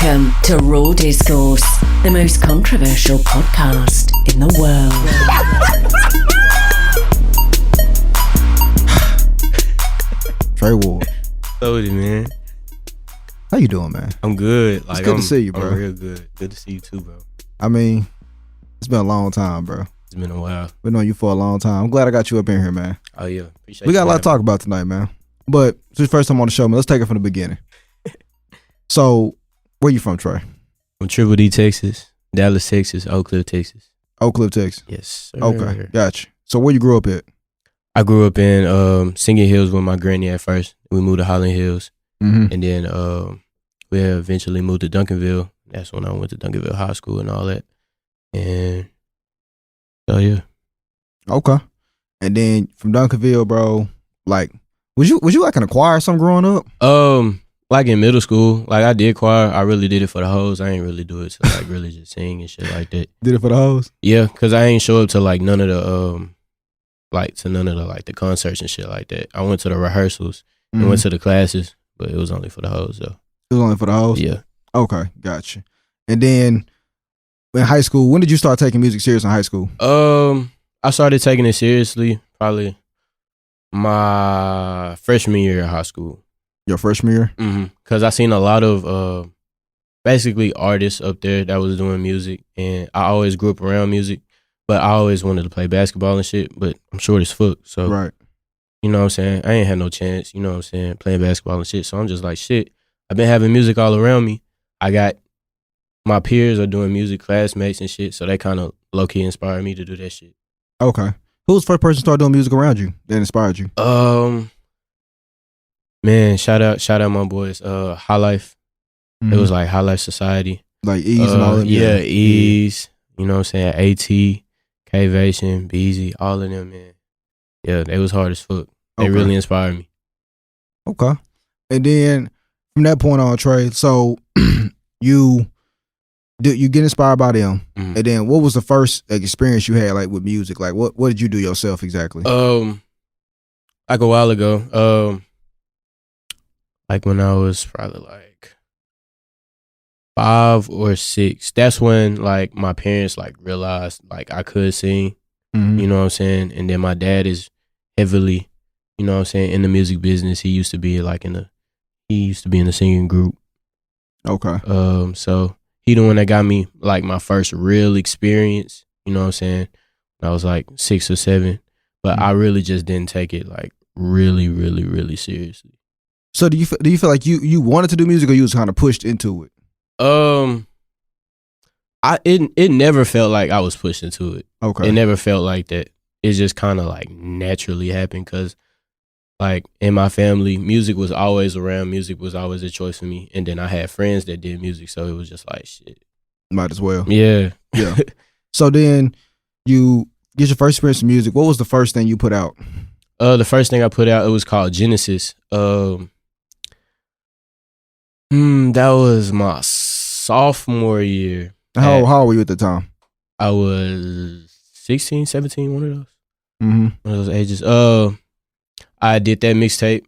Welcome to Raw Discourse, the most controversial podcast in the world. Treward. Hello, man. How you doing, man? I'm good. It's good to see you, bro. I'm real good. Good to see you too, bro. I mean, it's been a long time, bro. It's been a while. Been knowing you for a long time. I'm glad I got you up in here, man. Oh, yeah. Appreciate We got you, a lot man. to talk about tonight, man. But it's your first time on the show, man. Let's take it from the beginning. So, where you from, Trey? From Treward, Texas, Dallas, Texas, Oak Cliff, Texas. Oak Cliff, Texas. Yes, sir. Okay, gotcha. So, where you grew up at? I grew up in Singing Hills with my granny at first. We moved to Highland Hills. Mm-hmm. And then we eventually moved to Duncanville. That's when I went to Duncanville High School and all that. And, so yeah. Okay. And then from Duncanville, bro, like, was you like in a choir or something growing up? Like in middle school, like I did choir. I really did it for the hoes. I ain't really do it to like really just sing and shit like that. Did it for the hoes? Yeah, cause I ain't show up to like none of the the concerts and shit like that. I went to the rehearsals and went to the classes, but it was only for the hoes though. It was only for the hoes? Yeah. Okay, gotcha. And then in high school, when did you start taking music serious in high school? I started taking it seriously probably my freshman year of high school. Your freshman year? Mm-hmm. Cause I seen a lot of basically artists up there that was doing music, and I always grew up around music, but I always wanted to play basketball and shit. But I'm short as fuck, so Right. you know what I'm saying? I ain't had no chance, you know what I'm saying, playing basketball and shit. So I'm just like, shit, I've been having music all around me. I got my peers are doing music, classmates and shit, so they kind of low key inspired me to do that shit. Okay. Who was the first person to start doing music around you that inspired you? Man, shout out my boys. High Life. Mm-hmm. It was like High Life Society. Like Ease and all of them? Yeah, Ease. You know what I'm saying? AT, K-Vation, Beezy, all of them, man. Yeah, they was hard as fuck. They really inspired me. Okay. And then from that point on, Trey, so you get inspired by them. Mm-hmm. And then what was the first experience you had like with music? Like what did you do yourself exactly? Like a while ago, like when I was probably like 5 or 6, that's when like my parents like realized like I could sing, you know what I'm saying? And then my dad is heavily, you know what I'm saying, in the music business. He used to be in the singing group. Okay. So he the one that got me like my first real experience, you know what I'm saying, when I was like 6 or 7. But I really just didn't take it like really, really, really seriously. So do you feel like you wanted to do music or you was kind of pushed into it? It never felt like I was pushed into it. Okay. It never felt like that. It just kind of like naturally happened because like in my family, music was always around. Music was always a choice for me. And then I had friends that did music, so it was just like shit. Might as well. Yeah. Yeah. So then you get your first experience in music. What was the first thing you put out? The first thing I put out, it was called Genesis. That was my sophomore year. How old were you at the time? I was 16, 17, one of those. Mm-hmm. One of those ages. I did that mixtape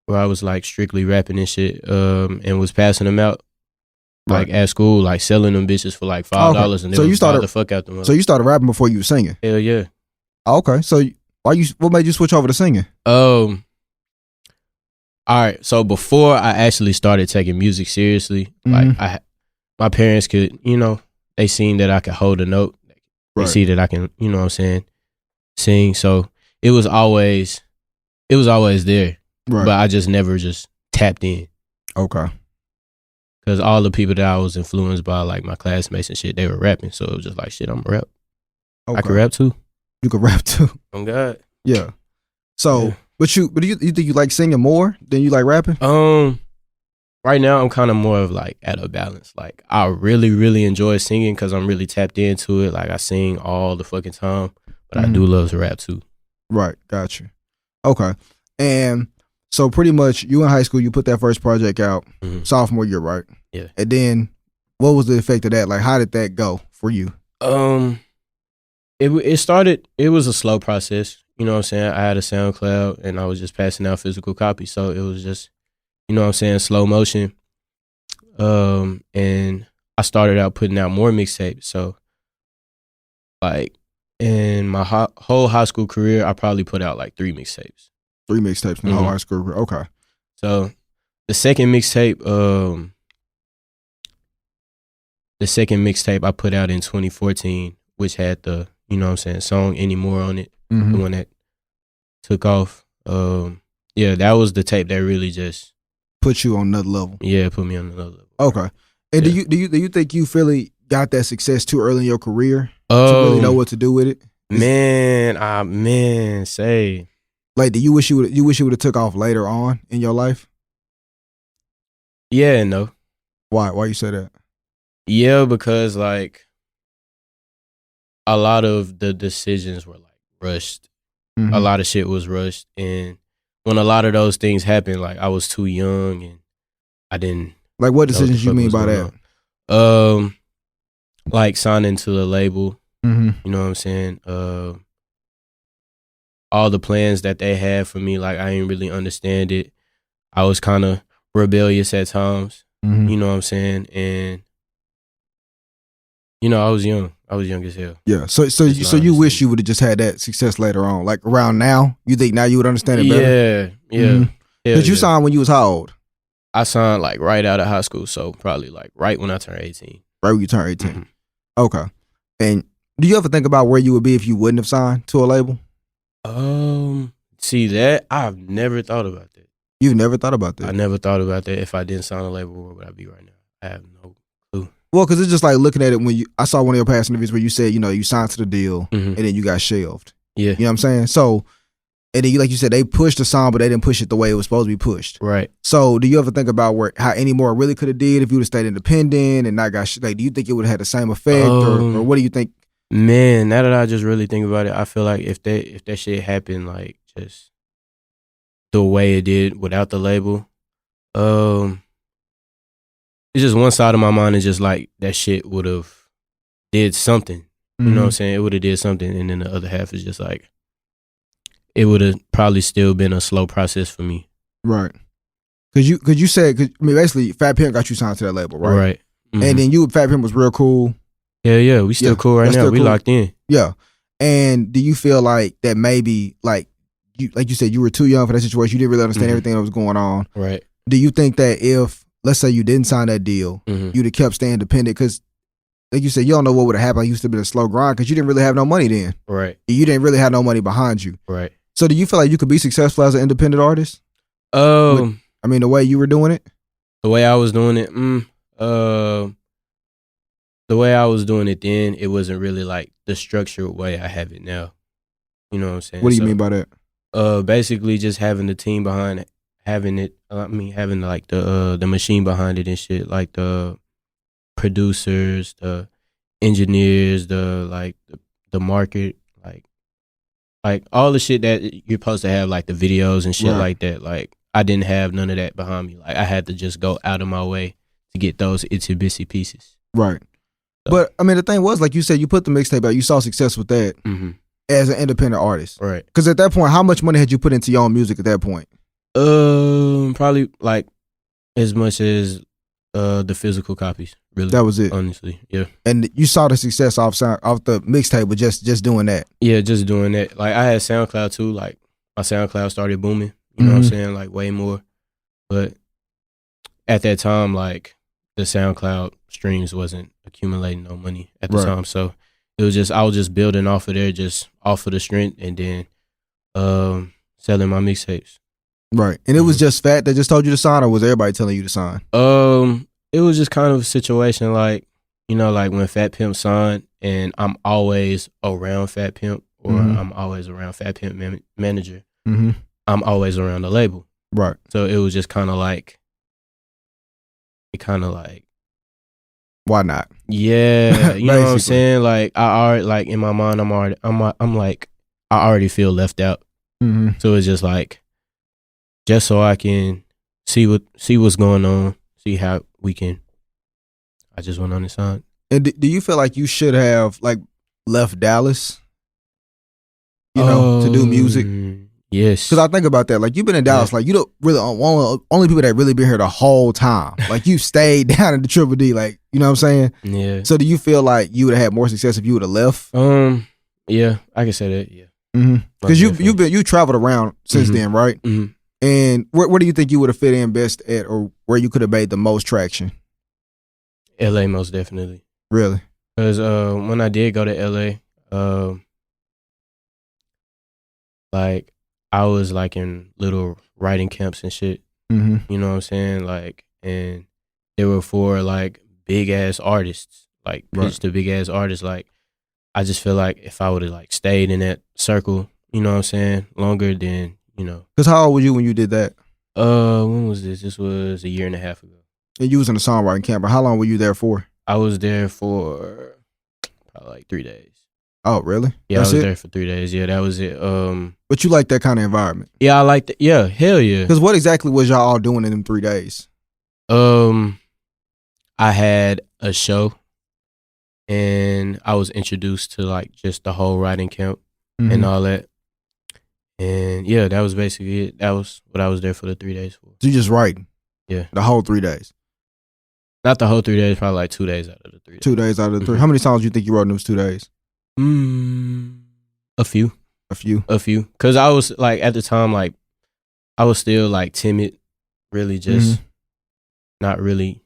where I was like strictly rapping and shit, and was passing them out like at school, like selling them bitches for like $5, and they would buy the fuck out them. So you started rapping before you were singing? Hell yeah. Okay, so what made you switch over to singing? All right, so before I actually started taking music seriously, like my parents could, you know, they seen that I could hold a note. They see that I can, you know what I'm saying, sing. So it was always there. Right. But I just never just tapped in. Okay. Because all the people that I was influenced by, like my classmates and shit, they were rapping. So it was just like, shit, I'm a rap. Okay. I could rap too. You could rap too. Oh God. Yeah. So, yeah. But you think you like singing more than you like rapping? Right now I'm kind of more of like at a balance. Like I really, really enjoy singing because I'm really tapped into it. Like I sing all the fucking time, but I do love to rap too. Right. Gotcha. Okay. And so pretty much you in high school, you put that first project out sophomore year, right? Yeah. And then what was the effect of that? Like how did that go for you? It started, it was a slow process. You know what I'm saying? I had a SoundCloud and I was just passing out physical copies. So it was just, you know what I'm saying, slow motion. and I started out putting out more mixtapes. So, like, in my whole high school career, I probably put out like 3 mixtapes. 3 mixtapes in the whole high school career. Okay. So, the second mixtape I put out in 2014, which had the, you know what I'm saying, song Anymore on it, the one that took off. Yeah, that was the tape that really just put you on another level. Yeah, put me on another level. Okay. And do you think you really got that success too early in your career to really know what to do with it? Say. Like, do you wish you would have took off later on in your life? Yeah and no. Why you say that? Yeah, because like a lot of the decisions were like rushed. A lot of shit was rushed, and when a lot of those things happened, like I was too young and I didn't. Like, what decisions you mean by that? Like signing to the label. You know what I'm saying? All the plans that they had for me, like I didn't really understand it. I was kind of rebellious at times. You know what I'm saying? And you know, I was young. I was young as hell. Yeah. So you wish you would have just had that success later on, like around now. You think now you would understand it better? Yeah. Did you sign when you was how old? I signed like right out of high school, so probably like right when I turned 18. Right when you turned 18. Okay. And do you ever think about where you would be if you wouldn't have signed to a label? See that I've never thought about that. You've never thought about that? I never thought about that. If I didn't sign a label, where would I be right now? I have no clue. Well, because it's just like looking at it when I saw one of your past interviews where you said, you know, you signed to the deal and then you got shelved. Yeah. You know what I'm saying? So, and then like you said, they pushed the song, but they didn't push it the way it was supposed to be pushed. Right. So, do you ever think about how Anymore really could have did if you would have stayed independent and not got like? Do you think it would have had the same effect, or what do you think? Man, now that I just really think about it, I feel like if that shit happened like just the way it did without the label, it's just one side of my mind is just like that shit would have did something. You know what I'm saying? It would have did something, and then the other half is just like it would have probably still been a slow process for me. Right. Cause you said, basically Fat Pimp got you signed to that label, right? Right. And then Fat Pimp was real cool. Yeah, we still cool right now. We locked in. Yeah. And do you feel like that maybe like you said you were too young for that situation, you didn't really understand everything that was going on. Right. Do you think that if, let's say you didn't sign that deal, you'd have kept staying independent? Because like you said, you don't know what would have happened. It used to be a slow grind because you didn't really have no money then. Right. You didn't really have no money behind you. Right. So do you feel like you could be successful as an independent artist? The way you were doing it? The way I was doing it? The way I was doing it then, it wasn't really like the structured way I have it now. You know what I'm saying? What do you mean by that? Basically just having the team behind it, having like the machine behind it and shit, like the producers, the engineers, the market, like all the shit that you're supposed to have, like the videos and shit like that. Like I didn't have none of that behind me. Like I had to just go out of my way to get those itsy bitsy pieces. Right. So. But I mean, the thing was, like you said, you put the mixtape out, you saw success with that as an independent artist. Right. Because at that point, how much money had you put into your own music at that point? Probably like as much as the physical copies. Really, that was it. Honestly, yeah. And you saw the success off the mixtape with just doing that. Yeah, just doing that. Like I had SoundCloud too. Like my SoundCloud started booming. You know what I'm saying? Like way more. But at that time, like the SoundCloud streams wasn't accumulating no money at the time. So it was I was just building off of there, just off of the strength, and then selling my mixtapes. Right. And it was just Fat that just told you to sign, or was everybody telling you to sign? It was just kind of a situation like, you know, like when Fat Pimp signed and I'm always around Fat Pimp or I'm always around Fat Pimp manager. I'm always around the label. Right. So it was just kind of like, why not? Yeah. You know what I'm saying? Like I already, like in my mind, I'm like, I already feel left out. So it's just like, just so I can see what's going on, see how we can. I just went on the side. And do you feel like you should have like left Dallas, you know, to do music? Yes. Because I think about that. Like, you've been in Dallas. Like, you don't really only people that really been here the whole time. Like, you stayed down in the Triple D. Like, you know what I'm saying? Yeah. So do you feel like you would have had more success if you would have left? Yeah, I can say that. Yeah. Because you traveled around since then, right? And where do you think you would have fit in best at, or where you could have made the most traction? LA, most definitely. Really? Because when I did go to LA, like, I was like in little writing camps and shit. You know what I'm saying? Like, and they were for like big ass artists, like pitched to big ass artists. Like, I just feel like if I would have like stayed in that circle, you know what I'm saying, longer, then, you know. Because how old were you when you did that? When was this? This was 1.5 years ago. And you was in the songwriting camp. How long were you there for? I was there for probably like 3 days. Oh, really? Yeah, I was there for 3 days. Yeah, that was it. But you like that kind of environment? Yeah, I liked it. Yeah, hell yeah. Because what exactly was y'all all doing in them 3 days? I had a show, and I was introduced to like just the whole writing camp and all that. And yeah, that was basically it. That was what I was there for the 3 days for. So you just writing? Yeah. The whole 3 days? Not the whole 3 days, probably like 2 days out of the 3 days. 2 days out of the 3. How many songs do you think you wrote in those 2 days? A few. Because I was like, at the time, like, I was still like timid, really just not really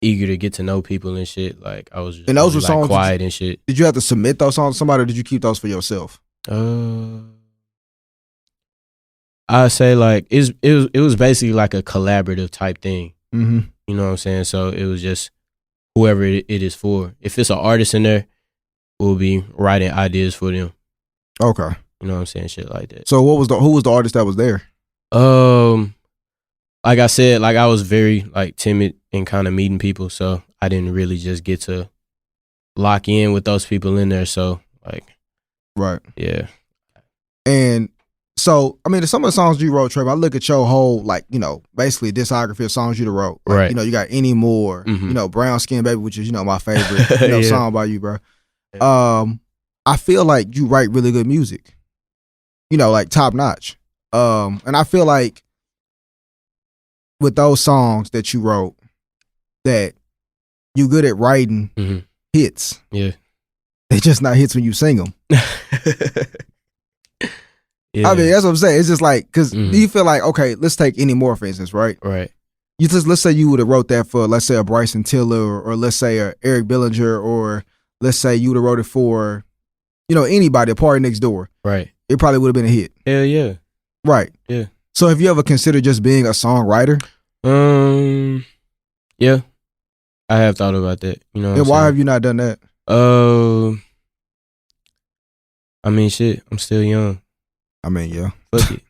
eager to get to know people and shit. Like, I was just and those really, were songs, like, quiet and shit. Did you have to submit those songs to somebody, or did you keep those for yourself? I say like it was basically like a collaborative type thing. You know what I'm saying? So it was just whoever it is for. If it's an artist in there, we'll be writing ideas for them. Okay. You know what I'm saying? Shit like that. So who was the artist that was there? Like I said, like I was very like timid and kind of meeting people, so I didn't really just get to lock in with those people in there. So like, right. Yeah. And so, I mean, some of the songs you wrote, Trevor, I look at your whole, like, you know, basically discography of songs you wrote. Like, right. You know, you got Any More, you know, Brown Skin Baby, which is, you know, my favorite song by you, bro. I feel like you write really good music, you know, like top notch. And I feel like with those songs that you wrote, that you good at writing hits. Yeah. They just not hits when you sing them. Yeah. I mean, that's what I'm saying. It's just like, because do you feel like, okay, let's take Any More, for instance, right? Right. Let's say you would have wrote that for, let's say, a Bryson Tiller, or let's say a Eric Bellinger, or let's say you would have wrote it for, you know, anybody, a Party Next Door. Right. It probably would have been a hit. Hell yeah. Right. Yeah. So have you ever considered just being a songwriter? Yeah. I have thought about that. You know. And why have you not done that? I mean, shit. I'm still young. I mean, yeah. Fuck it.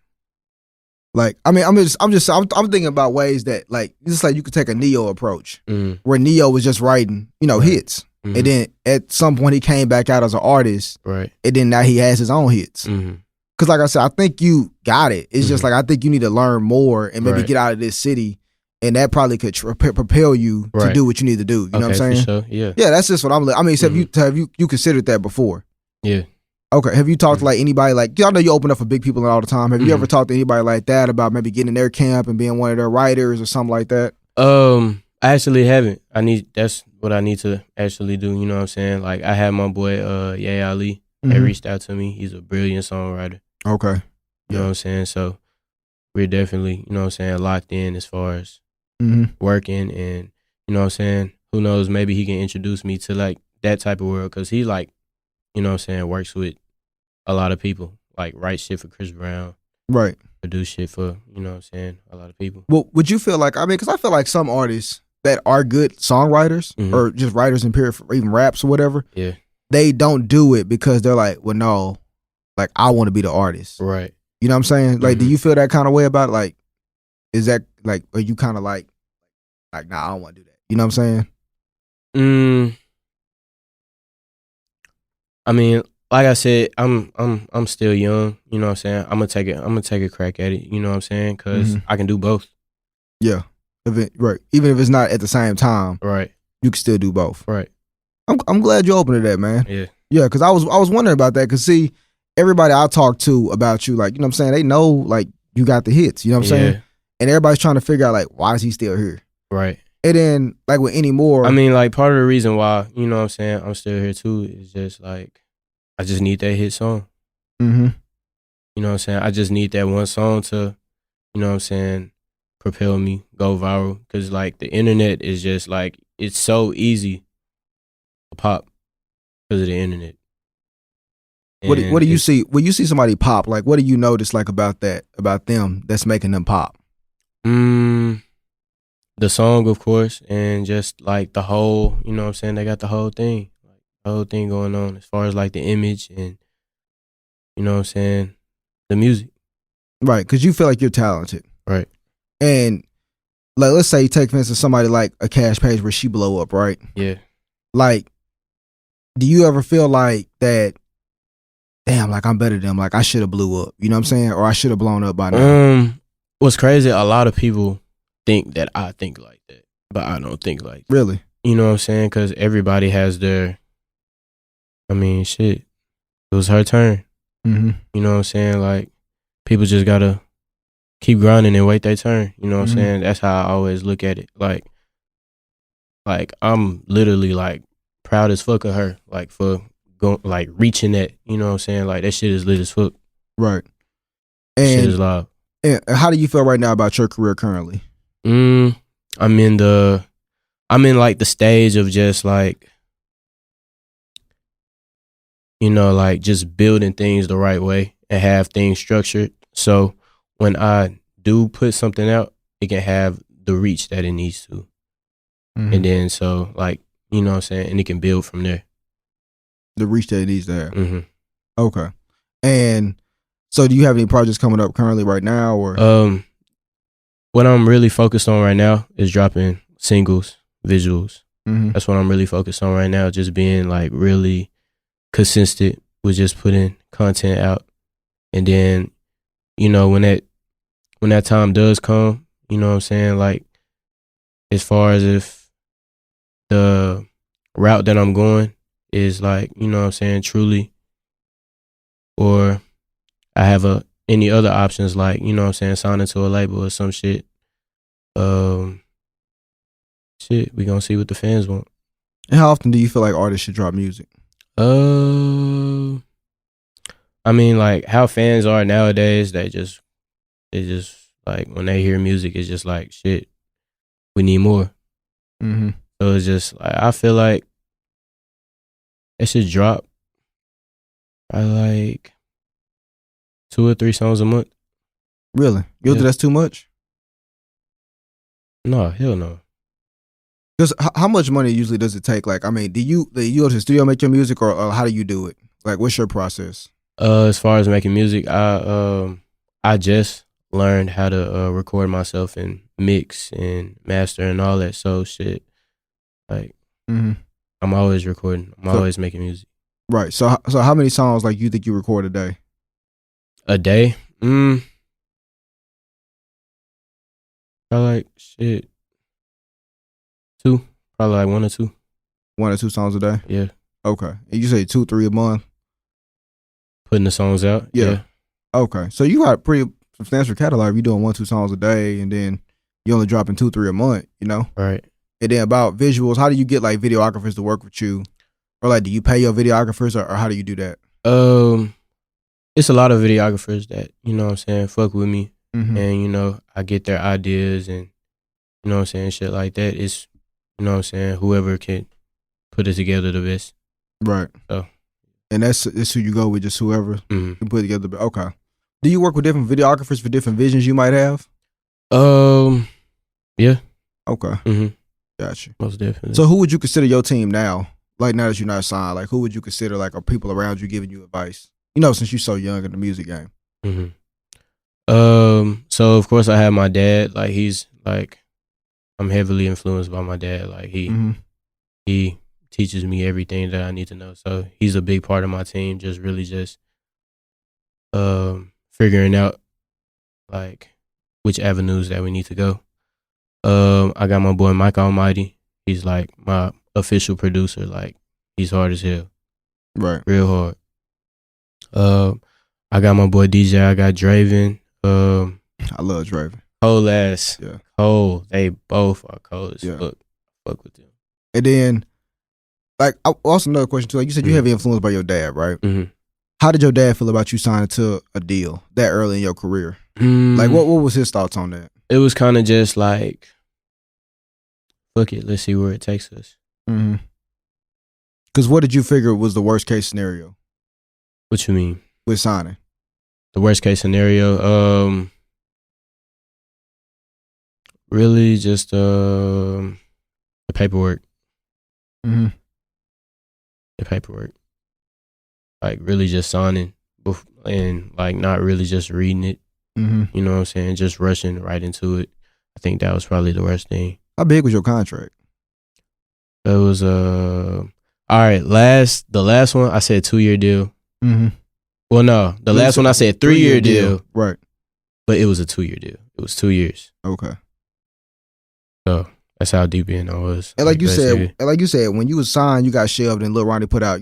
Like, I mean, I'm thinking about ways that, like, just like you could take a Neo approach, where Neo was just writing, you know, hits, and then at some point he came back out as an artist, right? And then now he has his own hits. Because, like I said, I think you got it. It's just like, I think you need to learn more and maybe get out of this city, and that probably could propel you to do what you need to do. You know what I'm saying? For sure. Yeah. Yeah, that's just what I'm. I mean, have you considered that before? Yeah. Okay. Have you talked to like anybody, like, y'all know you open up for big people all the time. Have you ever talked to anybody like that about maybe getting in their camp and being one of their writers or something like that? I actually haven't. That's what I need to actually do. You know what I'm saying? Like, I had my boy Ye Ali that reached out to me. He's a brilliant songwriter. Okay. You know what I'm saying? So we're definitely, you know what I'm saying, locked in as far as working, and you know what I'm saying, who knows, maybe he can introduce me to like that type of world, because he, like, you know what I'm saying, works with a lot of people, like write shit for Chris Brown, right? Produce shit for, you know what I'm saying, a lot of people. Well, would you feel like, I mean, because I feel like some artists that are good songwriters or just writers in period, or even raps or whatever, they don't do it because they're like, well, no, like, I want to be the artist, right? You know what I'm saying? Like, do you feel that kind of way about it? Like, is that like, are you kind of like, nah, I don't want to do that? You know what I'm saying? I mean, like I said, I'm still young. You know what I'm saying? I'm gonna take a crack at it. You know what I'm saying? Because I can do both. Yeah, right. Even if it's not at the same time, right? You can still do both. Right. I'm glad you're open to that, man. Yeah. Yeah, because I was wondering about that. Because see, everybody I talk to about you, like, you know what I'm saying, they know like you got the hits, you know what I'm saying? And everybody's trying to figure out like, why is he still here? Right. And then like with any more, I mean, like part of the reason why, you know what I'm saying, I'm still here too is just like, I just need that hit song. mm-hmm. You know what I'm saying? I just need that one song to, you know what I'm saying, propel me, go viral. Because like the internet is just like, it's so easy to pop because of the internet. What do you see when you see somebody pop? Like, what do you notice like about them that's making them pop? The song, of course, and just like the whole, you know what I'm saying, they got the whole thing. Like the whole thing going on as far as like the image and, you know what I'm saying, the music. Right, because you feel like you're talented. Right. And like, let's say you take for instance somebody like a Cash Page where she blow up, right? Yeah. Like, do you ever feel like that, damn, like I'm better than them, like I should have blew up, you know what I'm saying? Or I should have blown up by now? What's crazy, a lot of people think that I think like that, but I don't think like that. Really? You know what I'm saying? Because everybody has their, I mean, shit, it was her turn. Mm-hmm. You know what I'm saying? Like, people just gotta keep grinding and wait their turn. You know what I'm saying? That's how I always look at it. Like I'm literally like proud as fuck of her, like for going, like reaching that. You know what I'm saying? Like that shit is lit as fuck. Right. And shit And, is live. and how do you feel right now about your career currently? I'm in like the stage of just like, you know, like just building things the right way and have things structured. So when I do put something out, it can have the reach that it needs to. Mm-hmm. And then so like, you know what I'm saying? And it can build from there. The reach that it needs to have. Mm-hmm. Okay. And so do you have any projects coming up currently right now or? What I'm really focused on right now is dropping singles, visuals. Mm-hmm. That's what I'm really focused on right now. Just being like really consistent with just putting content out. And then, you know, when that time does come, you know what I'm saying? Like, as far as if the route that I'm going is like, you know what I'm saying, truly, or I have any other options like, you know what I'm saying, signing to a label or some shit. Shit, we gonna see what the fans want. And how often do you feel like artists should drop music? I mean, like how fans are nowadays, they just like when they hear music, it's just like shit. We need more. Mm-hmm. So it's just like I feel like it should drop by like 2 or 3 songs a month. Really? You think that's too much? No, hell no. Because how much money usually does it take? Like, I mean, do you go to the studio make your music, or how do you do it? Like, what's your process? As far as making music, I just learned how to record myself and mix and master and all that. So shit, like I'm always recording. I'm always making music. Right. So how many songs like you think you record a day? A day? Probably like shit. 2. Probably like 1 or 2. 1 or 2 songs a day? Yeah. Okay. And you say 2, 3 a month? Putting the songs out? Yeah. Okay. So you got a pretty substantial catalog. You're doing 1, 2 songs a day, and then you only dropping 2, 3 a month, you know? Right. And then about visuals, how do you get like videographers to work with you? Or like, do you pay your videographers, or how do you do that? It's a lot of videographers that, you know what I'm saying, fuck with me. Mm-hmm. And, you know, I get their ideas and, you know what I'm saying, shit like that. It's, you know what I'm saying, whoever can put it together the best. Right. So. And that's who you go with, just whoever can put it together. Okay. Do you work with different videographers for different visions you might have? Yeah. Okay. Mm-hmm. Gotcha. Most definitely. So who would you consider your team now? Like, now that you're not signed, like who would you consider like are people around you giving you advice? You know, since you're so young in the music game. So of course I have my dad. Like he's like, I'm heavily influenced by my dad. Like he teaches me everything that I need to know. So he's a big part of my team. Just really just figuring out like which avenues that we need to go. I got my boy Mike Almighty. He's like my official producer. Like he's hard as hell. Right. Real hard. I got my boy DJ. I got Draven. I love Draven. Cold ass. Yeah. Cold. They both are cold as fuck. Fuck with them. And then, like, also another question too. Like you said, you heavy influenced by your dad, right? Mm-hmm. How did your dad feel about you signing to a deal that early in your career? Like, what was his thoughts on that? It was kind of just like, fuck it, let's see where it takes us. Mm-hmm. Because what did you figure was the worst case scenario? What you mean? With signing. The worst case scenario, really just the paperwork. Mm-hmm. The paperwork. Like really just signing and like not really just reading it. Mm-hmm. You know what I'm saying? Just rushing right into it. I think that was probably the worst thing. How big was your contract? It was all right. The last one I said 2-year deal. Mm-hmm. Well, no, the last one I said 3-year deal. Right. But it was a 2-year deal. It was 2 years. Okay. So that's how deep in I was. And like you said, when you was signed, you got shelved and Lil Ronnie put out,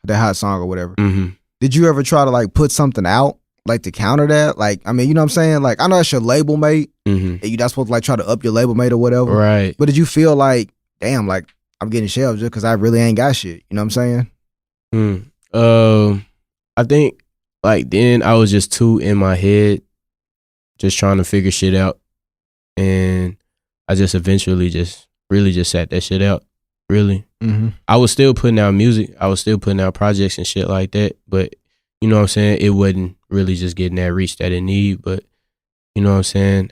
that hot song or whatever. Mm-hmm. Did you ever try to like put something out like to counter that? Like, I mean, you know what I'm saying? Like, I know that's your label mate. Mm-hmm. And you're not supposed to like try to up your label mate or whatever. Right. But did you feel like, damn, like I'm getting shelved just because I really ain't got shit? You know what I'm saying? I think like then I was just too in my head, just trying to figure shit out. And I just eventually really sat that shit out. Really. Mm-hmm. I was still putting out music. I was still putting out projects and shit like that. But you know what I'm saying? It wasn't really just getting that reach that it need. But you know what I'm saying?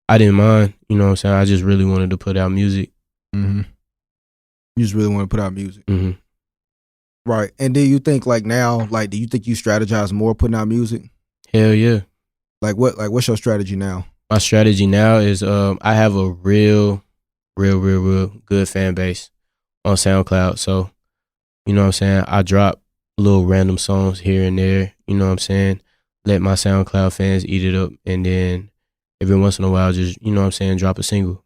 I didn't mind. You know what I'm saying? I just really wanted to put out music. Mm-hmm. You just really want to put out music. Mm-hmm. Right. And do you think like now, like, do you think you strategize more putting out music? Hell yeah. What's your strategy now? My strategy now is I have a real good fan base on SoundCloud. So, you know what I'm saying? I drop little random songs here and there, you know what I'm saying? Let my SoundCloud fans eat it up, and then every once in a while just, you know what I'm saying, drop a single.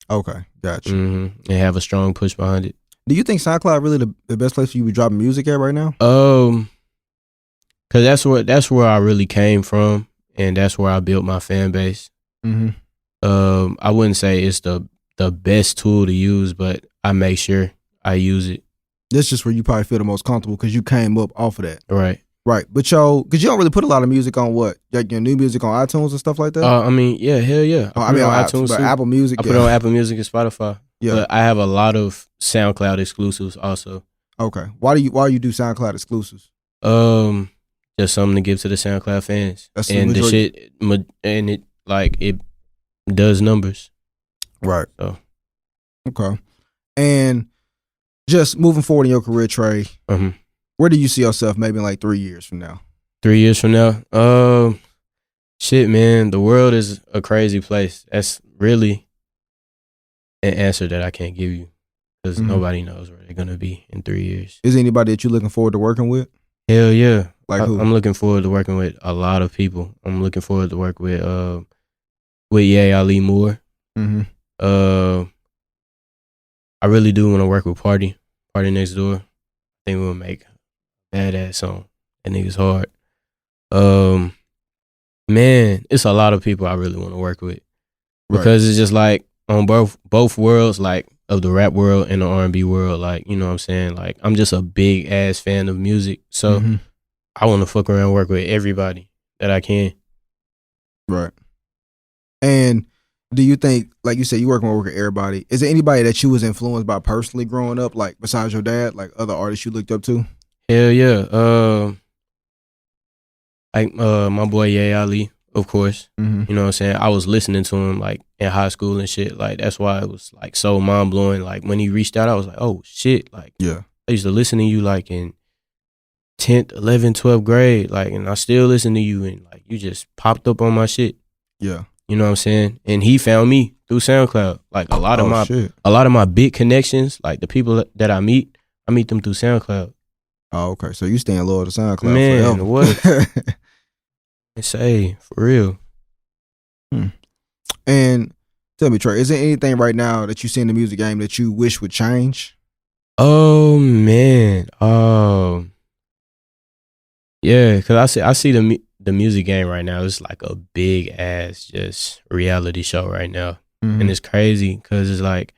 Okay, gotcha. Mm-hmm. And have a strong push behind it. Do you think SoundCloud really the best place for you to be dropping music at right now? Cause that's where I really came from, and that's where I built my fan base. Mm-hmm. I wouldn't say it's the best tool to use, but I make sure I use it. That's just where you probably feel the most comfortable because you came up off of that. Right. Right. But because you don't really put a lot of music on what? Like your new music on iTunes and stuff like that? I mean, yeah, hell yeah. I mean, on iTunes, but Apple Music. I put it on Apple Music and Spotify. Yeah. But I have a lot of SoundCloud exclusives also. Okay. Why do you do SoundCloud exclusives? Just something to give to the SoundCloud fans. That's and the shit, and it does numbers. Right. So. Okay. And just moving forward in your career, Trey, where do you see yourself maybe in like 3 years from now? 3 years from now? Shit, man, the world is a crazy place. That's really an answer that I can't give you because nobody knows where they're going to be in 3 years. Is there anybody that you're looking forward to working with? Hell yeah. Like who? I'm looking forward to working with a lot of people. I'm looking forward to work with Ye Ali Moore. Mm-hmm. I really do want to work with Party Next Door. I think we'll make a badass song. That nigga's hard. Man, it's a lot of people I really want to work with because it's just like on both worlds, like of the rap world and the R&B world. Like, you know what I'm saying? Like, I'm just a big ass fan of music, so I want to fuck around and work with everybody that I can. Right. And do you think, like you said, you work with everybody? Is there anybody that you was influenced by personally growing up, like besides your dad, like other artists you looked up to? Hell yeah. Like my boy Ye Ali, of course. Mm-hmm. You know what I'm saying? I was listening to him like in high school and shit. Like that's why it was like so mind blowing. Like when he reached out, I was like, oh shit. Like yeah, I used to listen to you like in 10th, 11th, 12th grade. Like, and I still listen to you, and like you just popped up on my shit. Yeah. You know what I'm saying? And he found me through SoundCloud. Like a lot of my big connections, like the people that I meet them through SoundCloud. Oh, okay. So you staying loyal to SoundCloud man, forever. What? Say for real. And tell me, Trey, is there anything right now that you see in the music game that you wish would change? Oh man. Yeah, because I see the music game right now. It's like a big ass just reality show right now, and it's crazy because it's like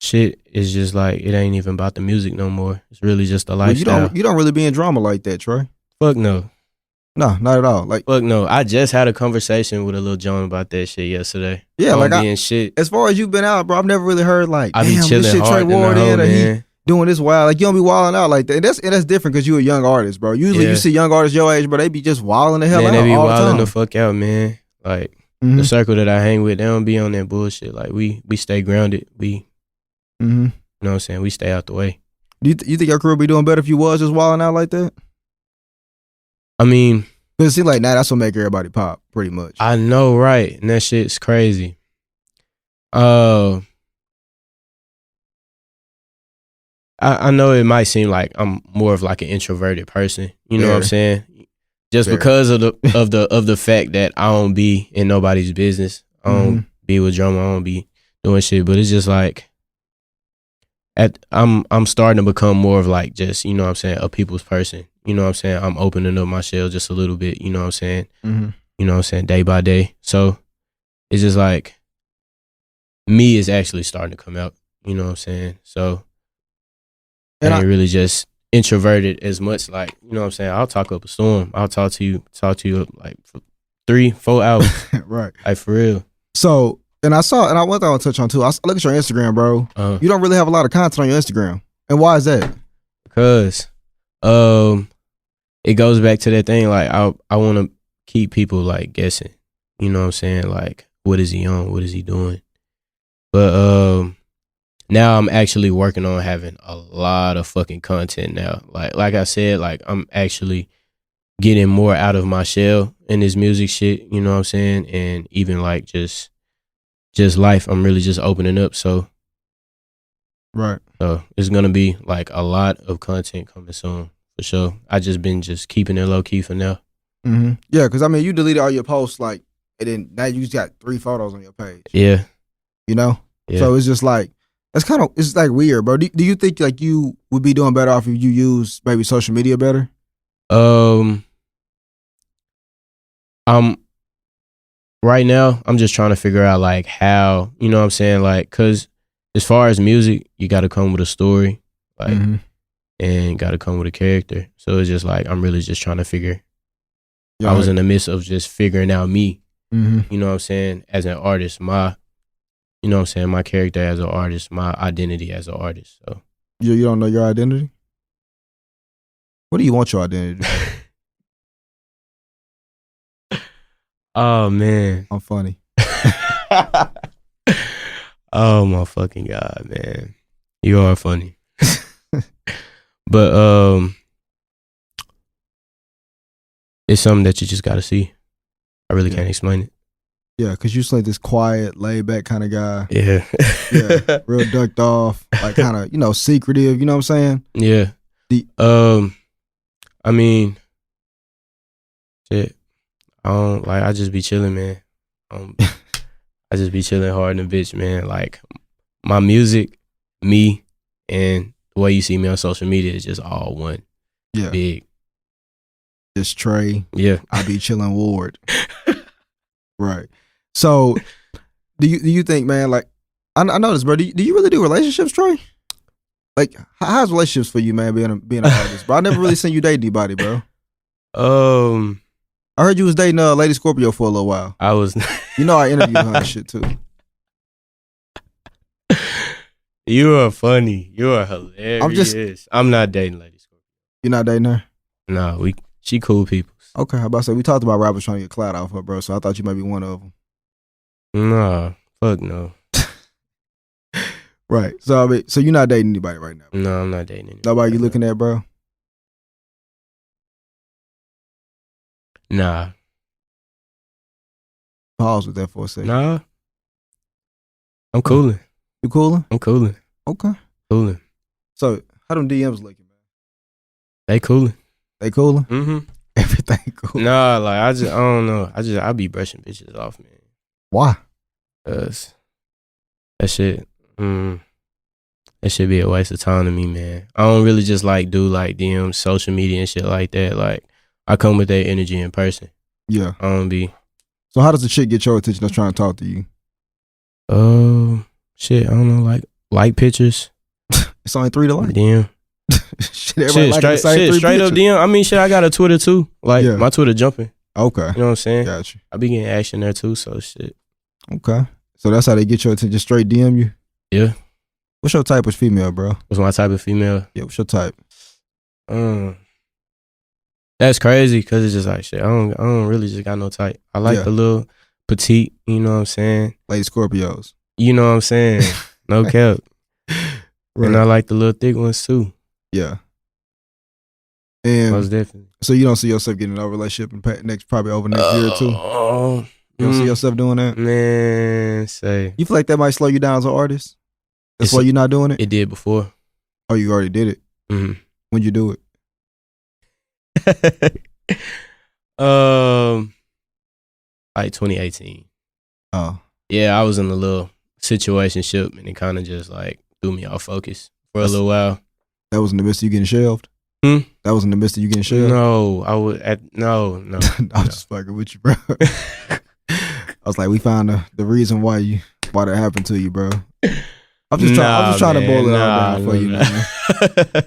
shit is just like it ain't even about the music no more. It's really just a lifestyle. Well, you don't really be in drama like that, Trey. Fuck no. No, not at all. Like, fuck no. I just had a conversation with a little John about that shit yesterday. Yeah, like being shit. As far as you've been out, bro, I've never really heard like, I be chilling this shit hard Treward in, or man. he doing this wild. Like, you don't be wilding out like that. And that's different because you a young artist, bro. Usually you see young artists your age, bro, they be just wilding the hell out. They be all wilding the fuck out, man. Like the circle that I hang with, they don't be on that bullshit. Like we stay grounded. We, you know what I'm saying? We stay out the way. You think your career would be doing better if you was just wilding out like that? I mean, because it seems like now that's what make everybody pop, pretty much. I know, right? And that shit's crazy. I know it might seem like I'm more of like an introverted person. You know what I'm saying? Just because of the fact that I don't be in nobody's business. I don't be with drama. I don't be doing shit. But it's just like I'm starting to become more of like just, you know what I'm saying, a people's person. You know what I'm saying? I'm opening up my shell just a little bit, you know what I'm saying? You know what I'm saying? Day by day. So it's just like me is actually starting to come out, you know what I'm saying? So I ain't really just introverted as much, like, you know what I'm saying? I'll talk up a storm. I'll talk to you like for 3-4 hours. Right. Like for real. So, and one thing I want to touch on too, I look at your Instagram, bro. You don't really have a lot of content on your Instagram. And why is that? Because it goes back to that thing, like I want to keep people like guessing, you know what I'm saying? Like, what is he on? What is he doing? But now I'm actually working on having a lot of fucking content now. Like I said, like I'm actually getting more out of my shell in this music shit, you know what I'm saying? And even like just life, I'm really just opening up. So right. So it's gonna be like a lot of content coming soon for sure. I just been keeping it low key for now. Yeah, because I mean, you deleted all your posts, like, and then now you just got 3 photos on your page. Yeah, you know. Yeah. So it's just like it's like weird, bro. Do you think like you would be doing better off if you use maybe social media better? Right now I'm just trying to figure out like how, you know what I'm saying, like, cause as far as music, you got to come with a story, like, and got to come with a character. So it's just like I'm really just trying to figure. I was in the midst of just figuring out me. You know what I'm saying, as an artist, you know what I'm saying, my character as an artist, my identity as an artist. So you don't know your identity? What do you want your identity to be? Oh man, I'm funny. Oh my fucking God, man. You are funny. But it's something that you just gotta see. I really can't explain it. Yeah, because you're like this quiet, laid back kind of guy. Yeah. Yeah. Real ducked off, like kind of, you know, secretive, you know what I'm saying? Yeah. I mean, shit. I just be chilling, man. I just be chilling hard in the bitch, man. Like, my music, me, and the way you see me on social media is just all one. Yeah. Big. Just Trey. Yeah. I be chilling Ward. Right. So, do you think, man, like, I know this, bro. Do you really do relationships, Trey? Like, how's relationships for you, man, being an artist, bro? I never really seen you date anybody, bro. I heard you was dating Lady Scorpio for a little while. I was. You know, I interviewed her and shit too. You are funny. You are hilarious. I'm not dating Lady Scorpio. You're not dating her? No, she cool people. Okay, how about to say we talked about rappers trying to get clout off her, bro. So I thought you might be one of them. Nah, fuck no. Right. So I mean, so you're not dating anybody right now? No, I'm not dating anybody. Nobody you looking at, bro? Nah. Pause with that for a second. Nah. I'm cooling. You cooling? I'm cooling. Okay. Cooling. So how them DMs looking, man? They cooling. They cooling? Mm-hmm. Everything cool. Nah, like I don't know. I be brushing bitches off, man. Why? Cause that shit. That should be a waste of time to me, man. I don't really just like do like DM social media and shit like that. Like I come with that energy in person. Yeah. I don't be. So how does the chick get your attention that's trying to talk to you? Shit, I don't know, like pictures. It's only 3 to like. DM. Shit, straight up DM. I mean, shit, I got a Twitter too. Like my Twitter jumping. Okay. You know what I'm saying? Gotcha. I be getting action there too, so shit. Okay. So that's how they get your attention, straight DM you? Yeah. What's your type of female, bro? What's my type of female? Yeah, what's your type? That's crazy because it's just like shit. I don't really just got no type. I like the little petite, you know what I'm saying? Lady Scorpios. You know what I'm saying? No cap. Right. And I like the little thick ones too. Yeah. And most definitely. So you don't see yourself getting in a relationship in probably over next year or two? You don't see yourself doing that? Man, say. You feel like that might slow you down as an artist? That's why you're not doing it? It did before. Oh, you already did it? Mm-hmm. When'd you do it? Like 2018. Oh. Yeah, I was in a little situationship and it kind of just like threw me off focus for a little while. That was in the midst of you getting shelved? That was in the midst of you getting shelved? No, no. I was just fucking with you, bro. I was like, we found the reason why that happened to you, bro. I'm just trying to boil it all down for you, man.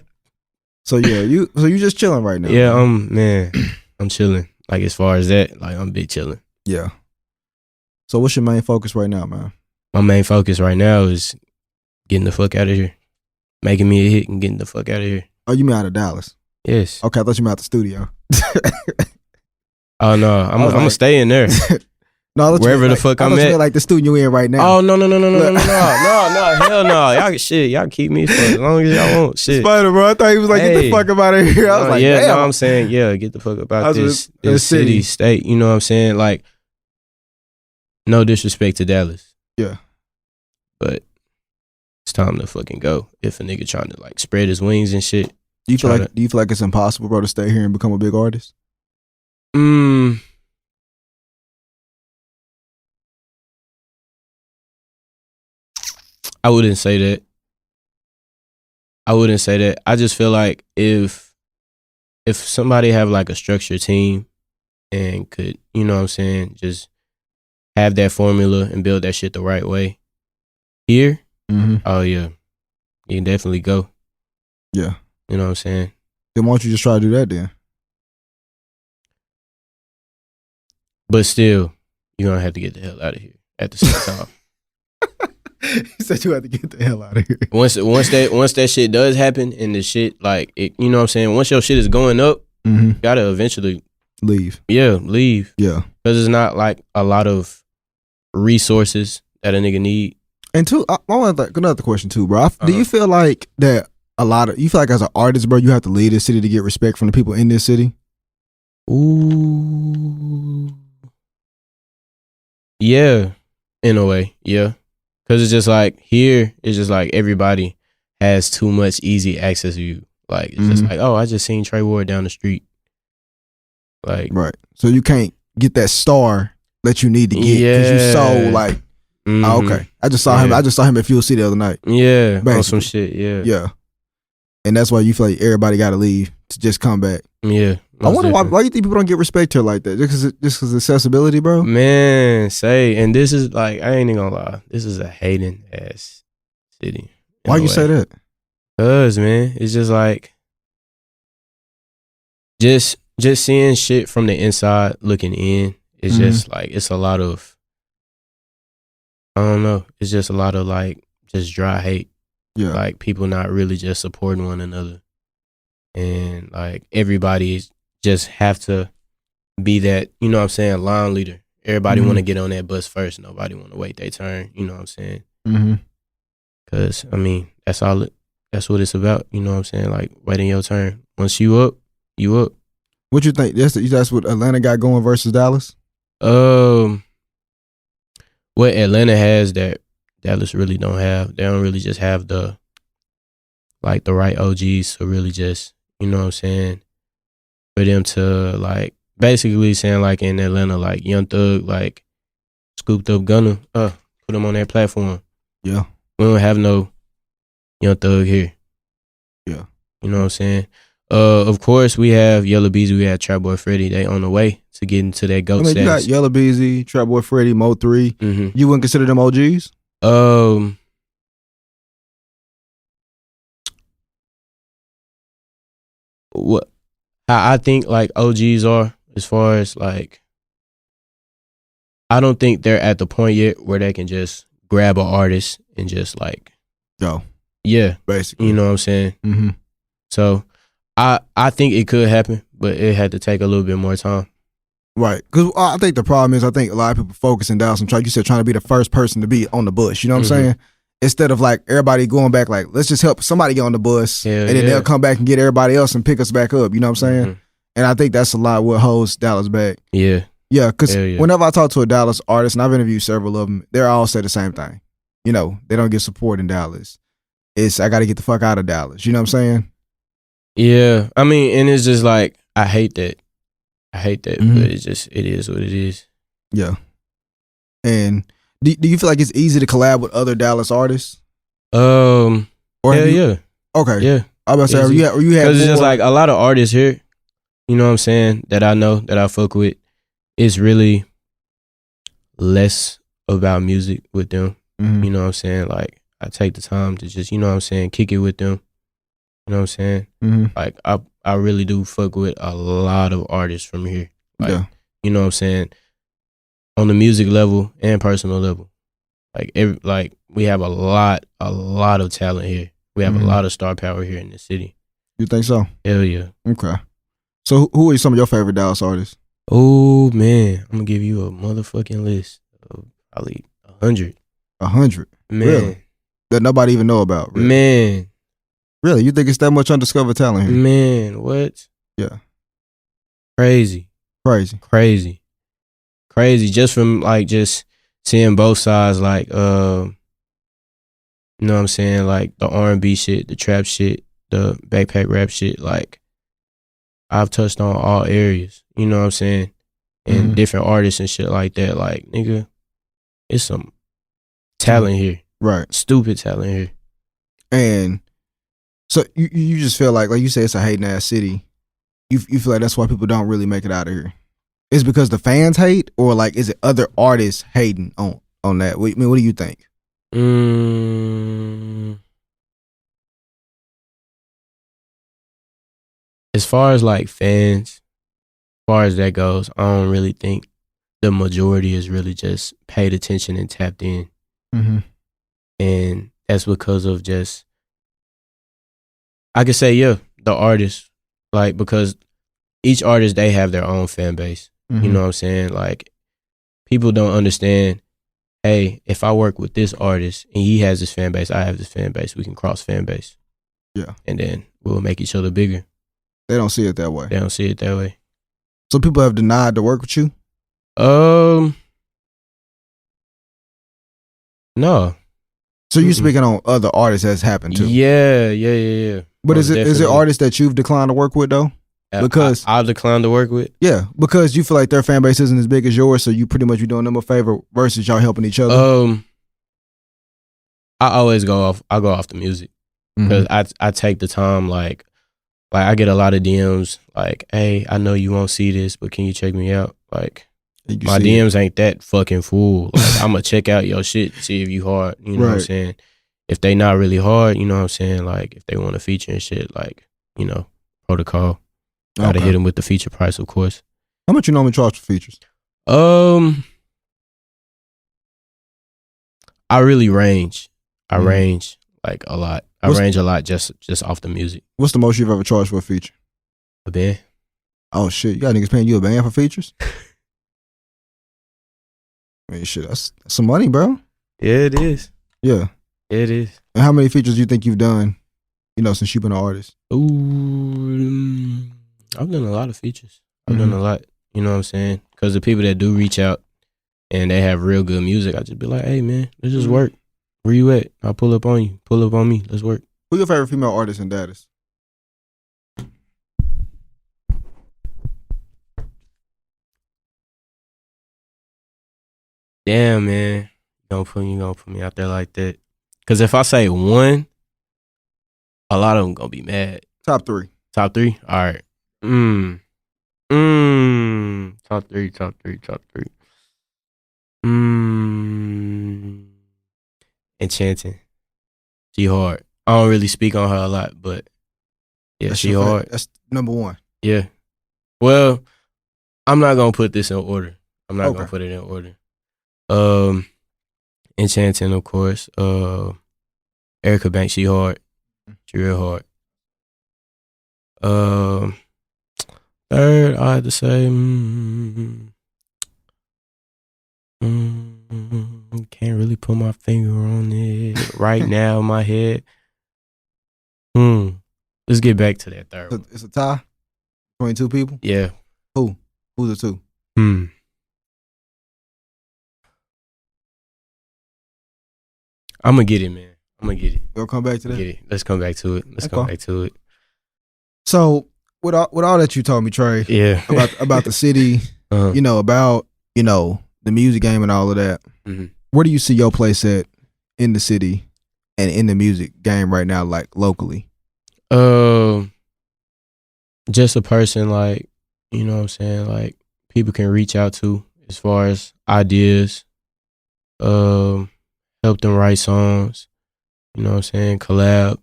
So yeah, you just chilling right now. Yeah, I'm chilling. Like as far as that, like I'm big chilling. Yeah. So what's your main focus right now, man? My main focus right now is getting the fuck out of here. Making me a hit and getting the fuck out of here. Oh, you mean out of Dallas? Yes. Okay, I thought you meant out the studio. Oh no, I'm gonna stay in there. No, wherever the fuck I'm at. Like the studio you in right now. Oh no, hell no, y'all keep me for as long as y'all want. Shit, Spider, bro. I thought he was like, get the fuck up out of here. I was like, yeah, damn. no, I'm saying, yeah, get the fuck up out this city, state. You know what I'm saying? Like, no disrespect to Dallas. Yeah, but it's time to fucking go. If a nigga trying to like spread his wings and shit. Do you feel like it's impossible, bro, to stay here and become a big artist? I wouldn't say that. I just feel like if somebody have like a structured team and could, you know what I'm saying, just have that formula and build that shit the right way here, oh yeah, you can definitely go. Yeah. You know what I'm saying? Then why don't you just try to do that then? But still, you're going to have to get the hell out of here at the same time. He said you had to get the hell out of here. Once that shit does happen and the shit, like, it, you know what I'm saying? Once your shit is going up, you got to eventually leave. Yeah, leave. Yeah. Because it's not like a lot of resources that a nigga need. And two, I want another question too, bro. Do you feel like that you feel like as an artist, bro, you have to leave this city to get respect from the people in this city? Ooh. Yeah, in a way, yeah. Because it's just like, here, it's just like everybody has too much easy access to you. Like, it's just like, oh, I just seen Treward down the street. Like, right. So you can't get that star that you need to get because you so like, oh, okay. I just saw him. I just saw him at Fuel City the other night. Yeah, basically. On some shit. Yeah, yeah. And that's why you feel like everybody got to leave to just come back. Yeah. I wonder why you think people don't get respect here like that? Just because accessibility, bro? Man, and this is like, I ain't even gonna lie, this is a hating ass city. Why you say that? Cause, man, it's just like, just seeing shit from the inside looking in, it's just like, it's a lot of, I don't know, it's just a lot of like, just dry hate. Yeah. Like, people not really just supporting one another. And like, everybody just have to be that, you know what I'm saying, line leader. Everybody want to get on that bus first. Nobody want to wait their turn. You know what I'm saying? Because, I mean, that's what it's about. You know what I'm saying? Like, waiting your turn. Once you up, you up. What you think? That's what Atlanta got going versus Dallas? What Atlanta has that Dallas really don't have. They don't really just have the right OGs to really just, you know what I'm saying, for them to like basically saying like in Atlanta, like Young Thug, like scooped up Gunna, put him on that platform. Yeah. We don't have no Young Thug here. Yeah. You know what I'm saying? Of course, we have Yellow Beezy, we have Trap Boy Freddy. They on the way to get into that GOAT status. You got Yellow Beezy, Trap Boy Freddy, Mo 3. Mm-hmm. You wouldn't consider them OGs? What I think like OGs are, as far as like, I don't think they're at the point yet where they can just grab an artist and just like go. Yeah, basically. You know what I'm saying? Mm-hmm. So I think it could happen, but it had to take a little bit more time. Right, because I think the problem is, I think a lot of people focusing down some trying to be the first person to be on the bus. You know what I'm saying? Instead of like everybody going back, like let's just help somebody get on the bus, and then they'll come back and get everybody else and pick us back up. You know what I'm saying? And I think that's a lot what holds Dallas back. Yeah, because whenever I talk to a Dallas artist, and I've interviewed several of them, they're all say the same thing. You know, they don't get support in Dallas. It's I got to get the fuck out of Dallas. You know what I'm saying? Yeah, I mean, and it's just like I hate that, but it is what it is. Yeah. And do you feel like it's easy to collab with other Dallas artists? Yeah. Okay. Yeah. I was about to say, you had because it's just like a lot of artists here, you know what I'm saying, that I know, that I fuck with. It's really less about music with them. You know what I'm saying? Like, I take the time to just, you know what I'm saying, kick it with them. You know what I'm saying? Like, I really do fuck with a lot of artists from here. Like, you know what I'm saying? On the music level and personal level. Like, we have a lot of talent here. We have a lot of star power here in the city. You think so? Hell yeah. Okay. So who are some of your favorite Dallas artists? Oh, man. I'm going to give you a motherfucking list of probably 100. 100? Man. Really? That nobody even know about? Really? Man. Really? You think it's that much undiscovered talent here? Man, what? Yeah. Crazy. Just from, like, just seeing both sides, like, you know what I'm saying? Like, the R&B shit, the trap shit, the backpack rap shit, like, I've touched on all areas, you know what I'm saying? And different artists and shit like that. Like, nigga, it's some talent here. Right. Stupid talent here. And so you just feel like you said, it's a hating ass city. You feel like that's why people don't really make it out of here. Is it because the fans hate, or like is it other artists hating on that? I mean, what do you think? As far as like fans, as far as that goes, I don't really think the majority is really just paid attention and tapped in. And that's because of just, I could say, the artists, like, because each artist, they have their own fan base. You know what I'm saying? Like, people don't understand, hey, if I work with this artist and he has this fan base, I have this fan base, we can cross fan base. Yeah. And then we'll make each other bigger. They don't see it that way. They don't see it that way. So people have denied to work with you? No. So you're speaking on other artists that's happened to? Yeah. But is it artists that you've declined to work with though? Because I've declined to work with? Yeah, because you feel like their fan base isn't as big as yours, so you pretty much be doing them a favor versus y'all helping each other. I always go off the music because I take the time, like I get a lot of DMs like, hey, I know you won't see this, but can you check me out? Like, my DMs ain't that fucking full. Like, I'm gonna check out your shit, see if you hard. You know what I'm saying? If they not really hard, you know what I'm saying? Like, if they want to feature and shit, like, you know, protocol. Gotta hit them with the feature price, of course. How much you normally charge for features? I really range. I range like a lot. I range a lot just off the music. What's the most you've ever charged for a feature? A band. Oh shit, you got niggas paying you a band for features? I mean, shit, that's some money, bro. Yeah, it is. Yeah. It is. And how many features do you think you've done, you know, since you've been an artist? Ooh, I've done a lot of features. I've done a lot, you know what I'm saying? Because the people that do reach out and they have real good music, I just be like, hey, man, let's just work. Where you at? I'll pull up on you. Pull up on me. Let's work. Who's your favorite female artist in Dallas? Damn, man. You gonna put me out there like that. Because if I say one, A lot of them gonna be mad. Top 3. Top 3? All right. Top three. Enchanting. She hard. I don't really speak on her a lot, but yeah, That's she hard. That's number 1. Yeah. Well, I'm not gonna put this in order. I'm not Okay. gonna put it in order. Enchanting, of course. Erica Banks, she hard. She real hard. Third, I have to say, can't really put my finger on it right now in my head. Let's get back to that third one. It's a tie between 2 people? Yeah. Who? Who's the 2? I'm gonna get it, man. I'm gonna get it. We'll come back to that? Get it. Let's come back to it. So, with all that you told me, Trey, Yeah. about the city, about, the music game and all of that, where do you see your place at in the city and in the music game right now, like locally? Just a person, like, you know what I'm saying, like people can reach out to as far as ideas, help them write songs, you know what I'm saying, collab.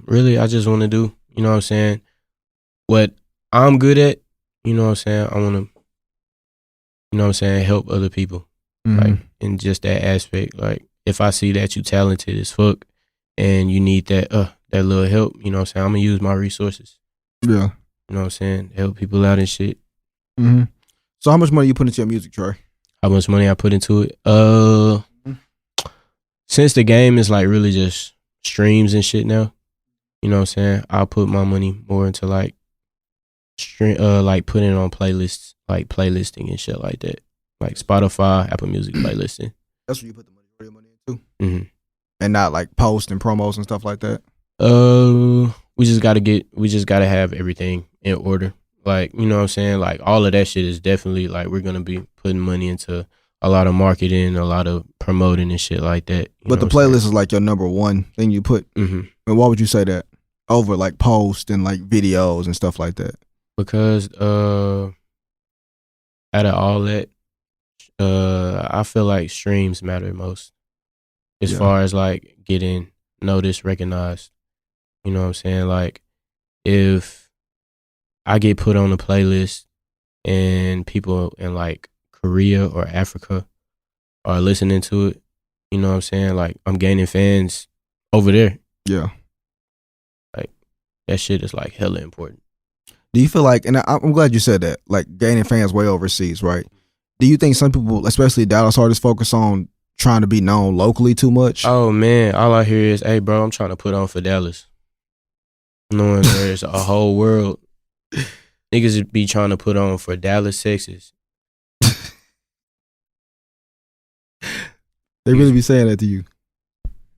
Really, I just want to do, you know what I'm saying, what I'm good at, you know what I'm saying. I want to, you know what I'm saying, help other people, like in just that aspect. Like if I see that you talented as fuck and you need that little help, you know what I'm saying, I'm gonna use my resources. Yeah. You know what I'm saying, help people out and shit. So how much money you put into your music, Trey? How much money I put into it? Since the game is like really just streams and shit now, you know what I'm saying, I'll put my money more into like like putting it on playlists, like playlisting and shit like that, like Spotify, Apple Music playlisting. That's where you put the real money into, and not like posts and promos and stuff like that. We just gotta have everything in order. Like, you know what I'm saying, like all of that shit is definitely like we're gonna be putting money into a lot of marketing, a lot of promoting and shit like that. But the playlist is like your number one thing you put. And why would you say that over like posts and like videos and stuff like that? Because out of all that, I feel like streams matter most as far as like getting noticed, recognized. You know what I'm saying? Like if I get put on a playlist and people in like Korea or Africa are listening to it, you know what I'm saying? Like I'm gaining fans over there. Yeah. Like that shit is like hella important. Do you feel like, and I'm glad you said that, like gaining fans way overseas, right? Do you think some people, especially Dallas artists, focus on trying to be known locally too much? Oh man, all I hear is, hey bro, I'm trying to put on for Dallas. Knowing there's a whole world. Niggas be trying to put on for Dallas, Texas. They really be saying that to you.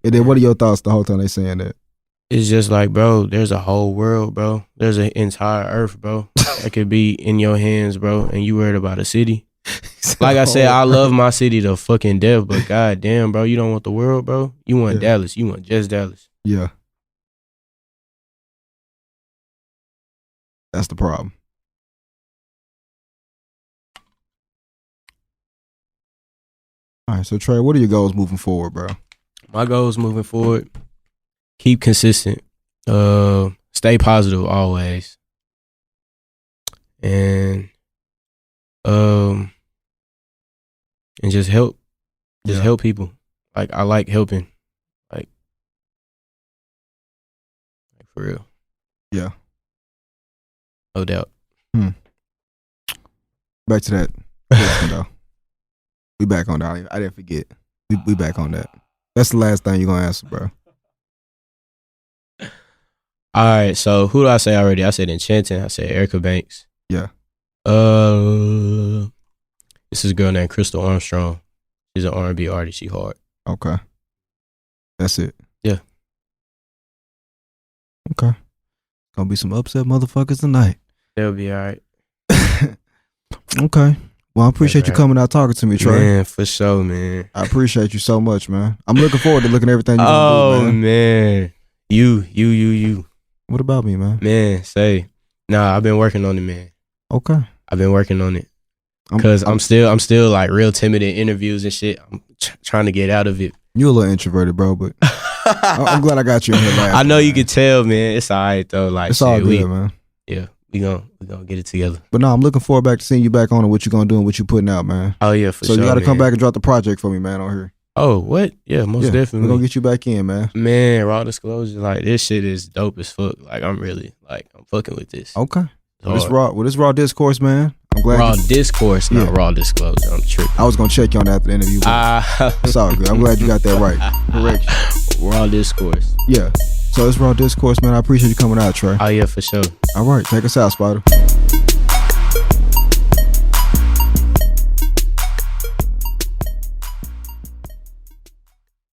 And then what are your thoughts the whole time they saying that? It's just like, bro, there's a whole world, bro. There's an entire earth, bro. That could be in your hands, bro, and you worried about a city. Like I said, I love my city to fucking death, but god damn, bro, you don't want the world, bro. You want Dallas. You want just Dallas. Yeah. That's the problem. All right, so Trey, what are your goals moving forward, bro? My goals moving forward, keep consistent, stay positive always, and just help, help people. Like I like helping, like for real. Yeah, no doubt. Back to that question, though. We back on that. I didn't forget. We back on that. That's the last thing you're gonna answer, bro. All right, so who do I say already? I said Enchanting. I said Erica Banks. Yeah. This is a girl named Crystal Armstrong. She's an R&B artist. She hard. Okay. That's it. Yeah. Okay. Gonna be some upset motherfuckers tonight. They'll be all right. Okay. Well, I appreciate you coming out talking to me, Trey. Man, for sure, man. I appreciate you so much, man. I'm looking forward to looking at everything you're gonna do, man. Oh, man. You. What about me, man? Man, nah, I've been working on it, man. Okay. I've been working on it. Cause I'm still like real timid in interviews and shit. I'm trying to get out of it. You a little introverted, bro, but I'm glad I got you in here laughing. I know you can tell, man. It's all right though. Like it's all good, man. Yeah, we gonna get it together. But no, I'm looking forward back to seeing you back on and what you gonna do and what you putting out, man. Oh yeah, for sure. So you gotta come back and drop the project for me, man, on here. Oh, what? Yeah, most definitely. We're gonna get you back in, man. Man, raw disclosure, like this shit is dope as fuck. Like I'm fucking with this. Okay. Well, this raw discourse, man. I'm glad. Raw discourse, not raw disclosure. I'm tripping. I was gonna check you on that after the interview. It's all good. I'm glad you got that right. Correct. Raw discourse. Yeah. So it's raw discourse, man. I appreciate you coming out, Trey. Oh yeah, for sure. All right, take us out, Spider.